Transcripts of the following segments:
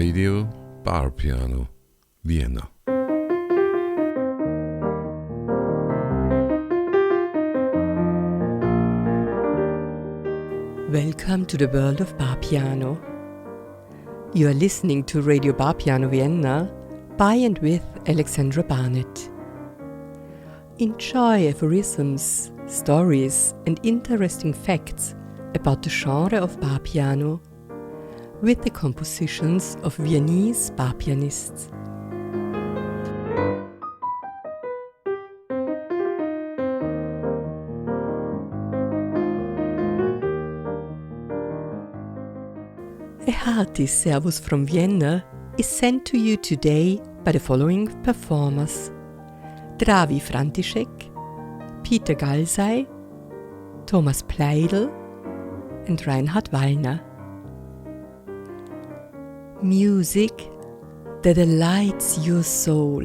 Radio Bar Piano, Vienna. Welcome to the world of bar piano. You are listening to Radio Bar Piano Vienna by and with Alexandra Barnett. Enjoy aphorisms, stories and interesting facts about the genre of bar piano with the compositions of Viennese bar pianists. A hearty Servus from Vienna is sent to you today by the following performers: Dravi František, Peter Galsay, Thomas Pleidl and Reinhard Wallner. Music that delights your soul.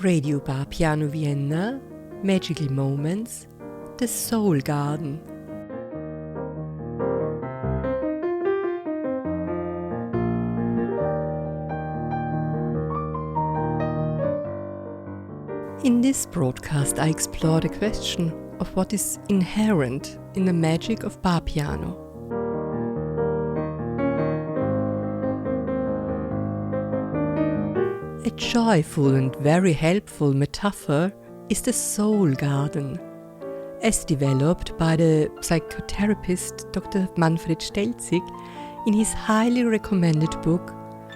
Radio Bar Piano Vienna, Magical Moments, the Soundgarden. In this broadcast I explore the question of what is inherent in the magic of bar piano. A joyful and very helpful metaphor is the Soundgarden, as developed by the psychotherapist Dr. Manfred Stelzig in his highly recommended book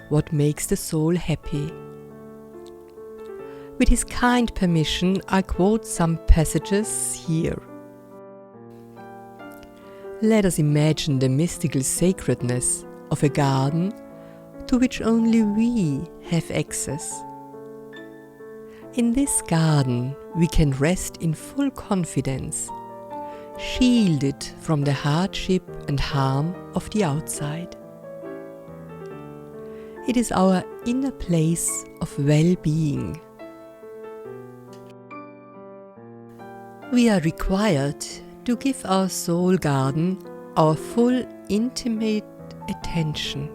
What Makes the Soul Happy. With his kind permission, I quote some passages here. Let us imagine the mystical sacredness of a garden to which only we have access. In this garden we can rest in full confidence, shielded from the hardship and harm of the outside. It is our inner place of well-being. We are required to give our soul garden our full intimate attention.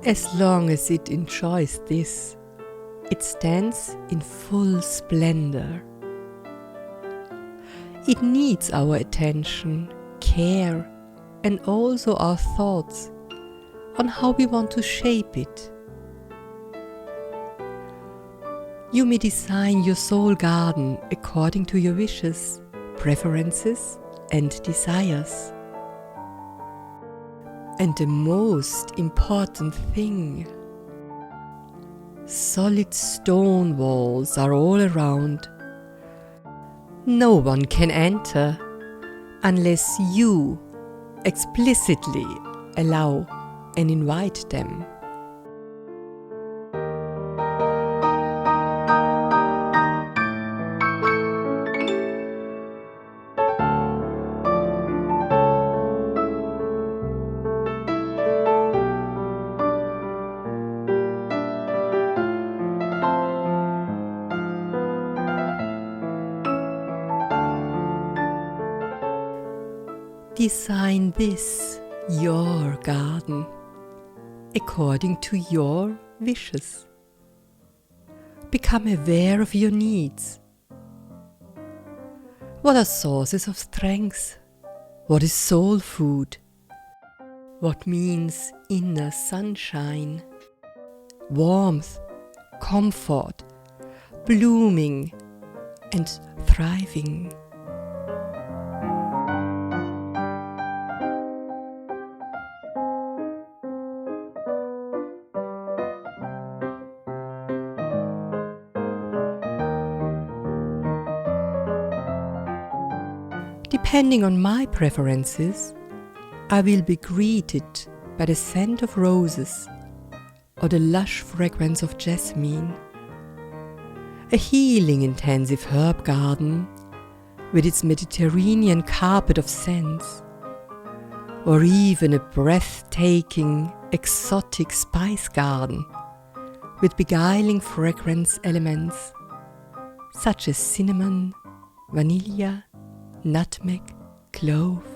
As long as it enjoys this, it stands in full splendor. It needs our attention, care, and also our thoughts on how we want to shape it. You may design your soul garden according to your wishes, preferences, and desires. And the most important thing, solid stone walls are all around. No one can enter unless you explicitly allow and invite them. Design this, your garden, according to your wishes. Become aware of your needs. What are sources of strength? What is soul food? What means inner sunshine, warmth, comfort, blooming, and thriving. Depending on my preferences, I will be greeted by the scent of roses or the lush fragrance of jasmine, a healing intensive herb garden with its Mediterranean carpet of scents, or even a breathtaking exotic spice garden with beguiling fragrance elements such as cinnamon, vanilla, nutmeg, clove.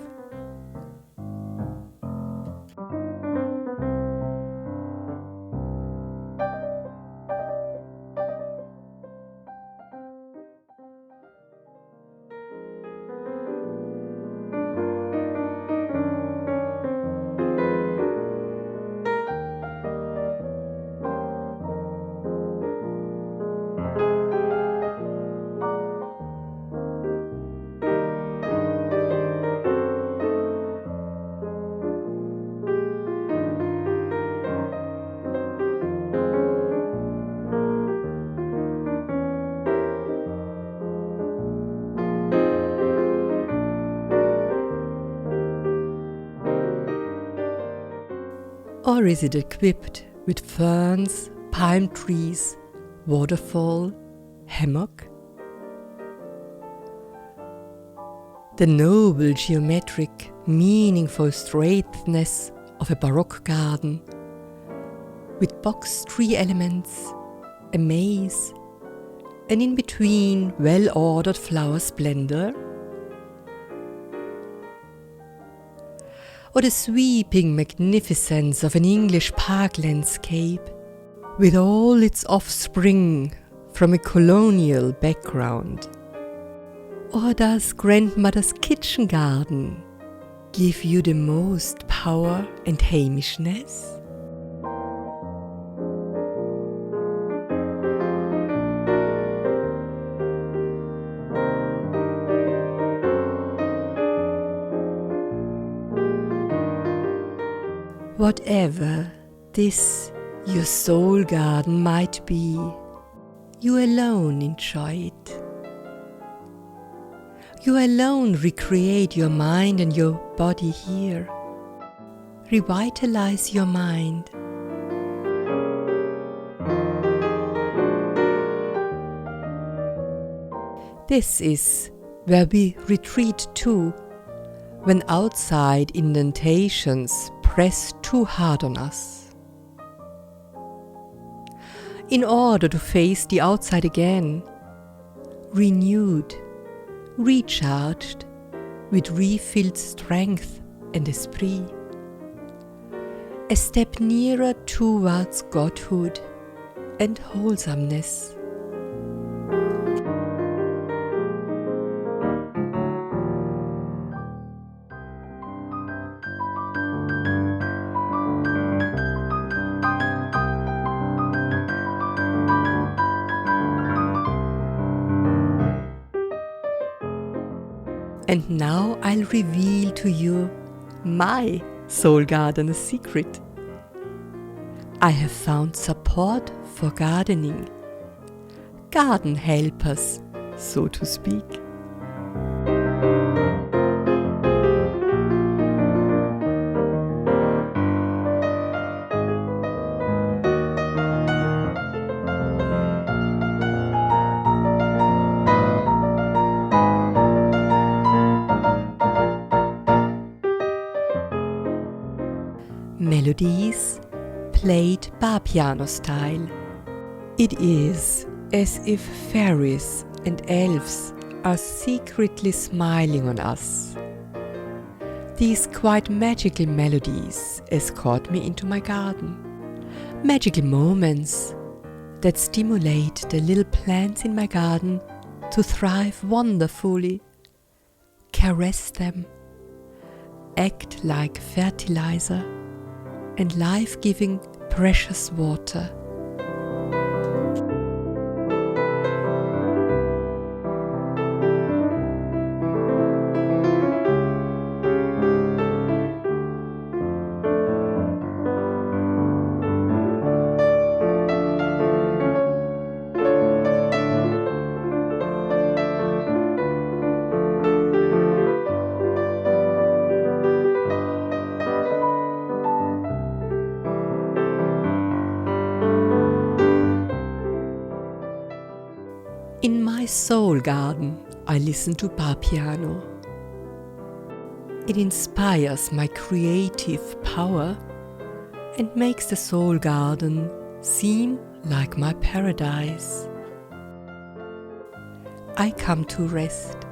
Or is it equipped with ferns, palm trees, waterfall, hammock? The noble geometric, meaningful straightness of a Baroque garden, with box tree elements, a maze, and in between well-ordered flower splendor? Or the sweeping magnificence of an English park landscape, with all its offspring from a colonial background? Or does grandmother's kitchen garden give you the most power and Hamishness? Whatever this your soul garden might be, you alone enjoy it. You alone recreate your mind and your body here. Revitalize your mind. This is where we retreat to when outside indentations press too hard on us. In order to face the outside again, renewed, recharged, with refilled strength and esprit, a step nearer towards Godhood and wholesomeness. And now I'll reveal to you my soul gardener secret. I have found support for gardening, garden helpers, so to speak. Melodies played bar piano style. It is as if fairies and elves are secretly smiling on us. These quite magical melodies escort me into my garden. Magical moments that stimulate the little plants in my garden to thrive wonderfully, caress them, act like fertilizer and life-giving precious water. In my soul garden, I listen to bar piano. It inspires my creative power and makes the soul garden seem like my paradise. I come to rest.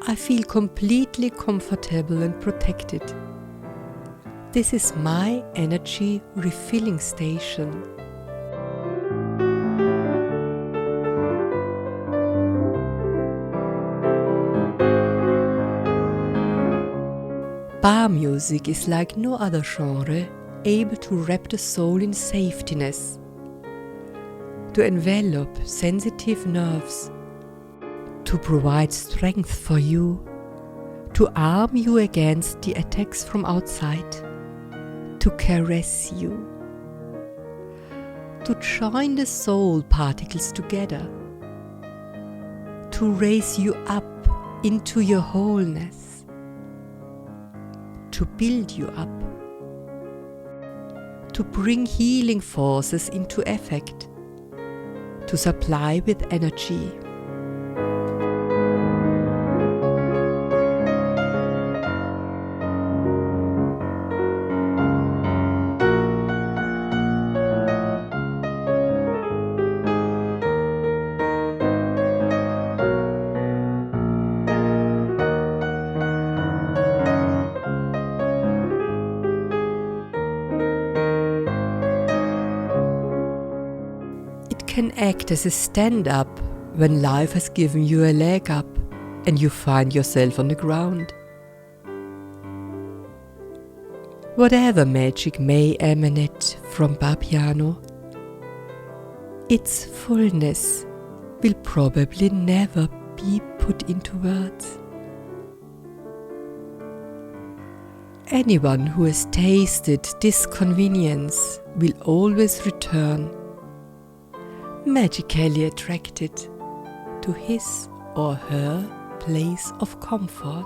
I feel completely comfortable and protected. This is my energy refilling station. Bar music is like no other genre, able to wrap the soul in safetiness, to envelop sensitive nerves, to provide strength for you, to arm you against the attacks from outside, to caress you, to join the soul particles together, to raise you up into your wholeness, to build you up, to bring healing forces into effect, to supply with energy. Can act as a stand-up when life has given you a leg up and you find yourself on the ground. Whatever magic may emanate from bar piano, its fullness will probably never be put into words. Anyone who has tasted this convenience will always return, magically attracted to his or her place of comfort.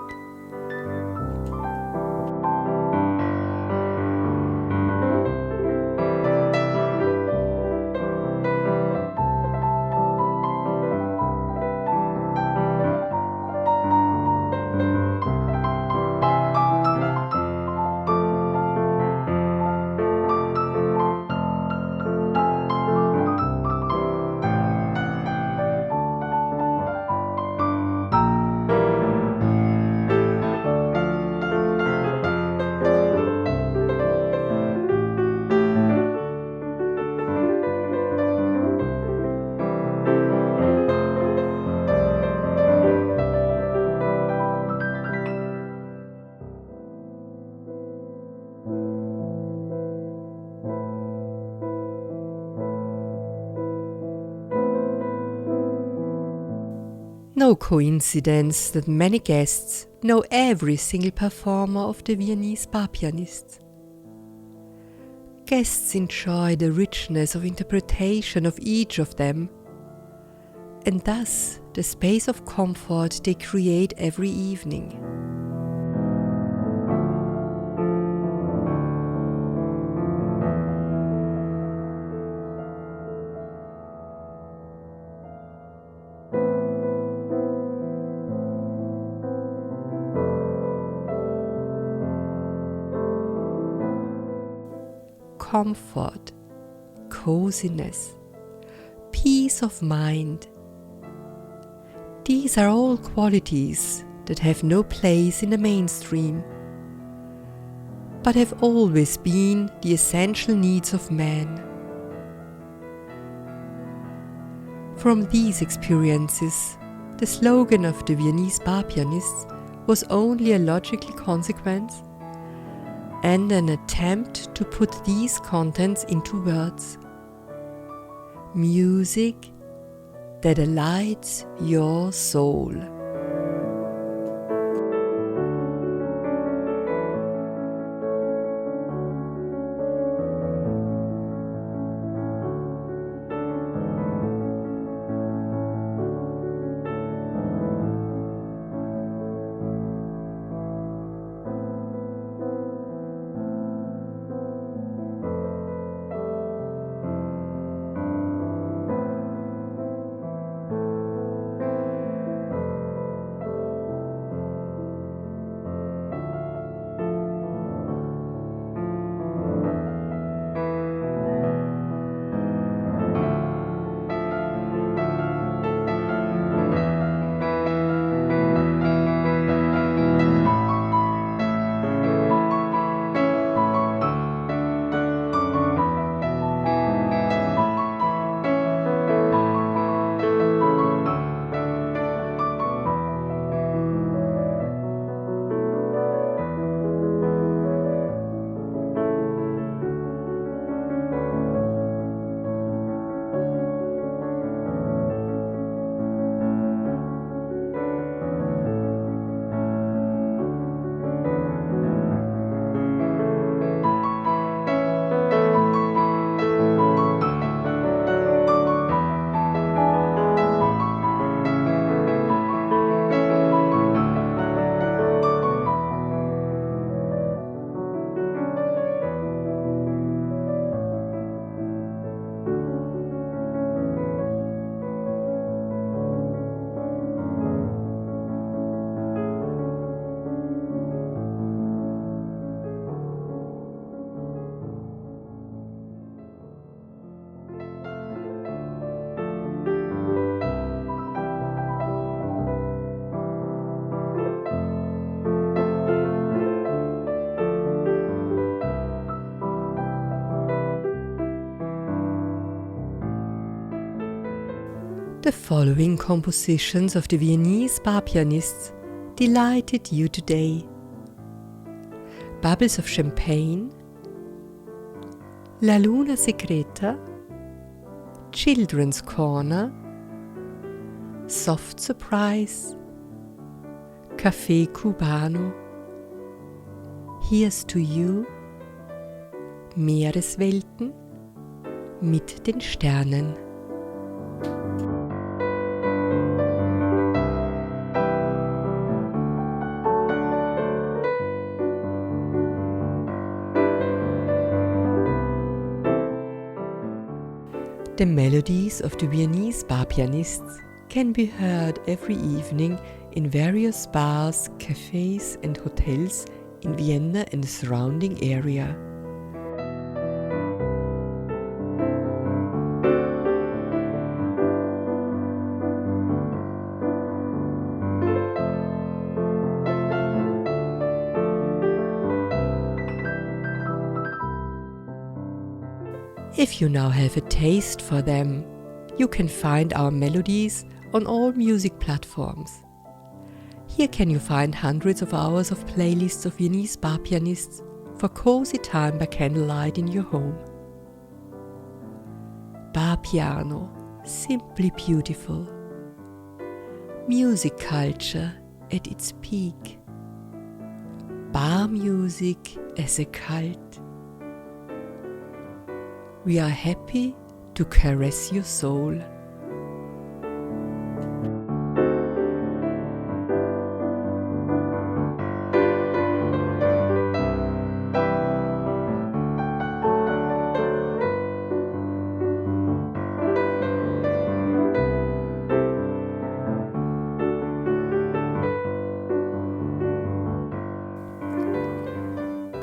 No coincidence that many guests know every single performer of the Viennese bar pianists. Guests enjoy the richness of interpretation of each of them, and thus the space of comfort they create every evening. Comfort, coziness, peace of mind. These are all qualities that have no place in the mainstream, but have always been the essential needs of man. From these experiences, the slogan of the Viennese bar pianists was only a logical consequence and an attempt to put these contents into words. Music that alights your soul. The following compositions of the Viennese bar pianists delighted you today: Bubbles of Champagne, La Luna Secreta, Children's Corner, Soft Surprise, Café Cubano, Here's to You, Meereswelten mit den Sternen. The melodies of the Viennese bar pianists can be heard every evening in various bars, cafes and hotels in Vienna and the surrounding area. If you now have a taste for them, you can find our melodies on all music platforms. Here can you find hundreds of hours of playlists of Viennese bar pianists for cozy time by candlelight in your home. Bar piano, simply beautiful. Music culture at its peak. Bar music as a cult. We are happy to caress your soul.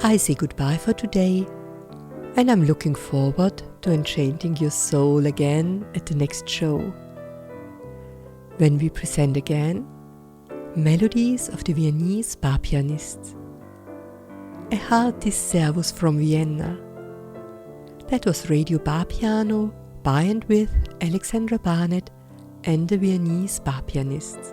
I say goodbye for today, and I'm looking forward to enchanting your soul again at the next show, when we present again Melodies of the Viennese bar pianists. A hearty servus from Vienna. That was Radio Bar Piano by and with Alexandra Barnett and the Viennese bar pianists.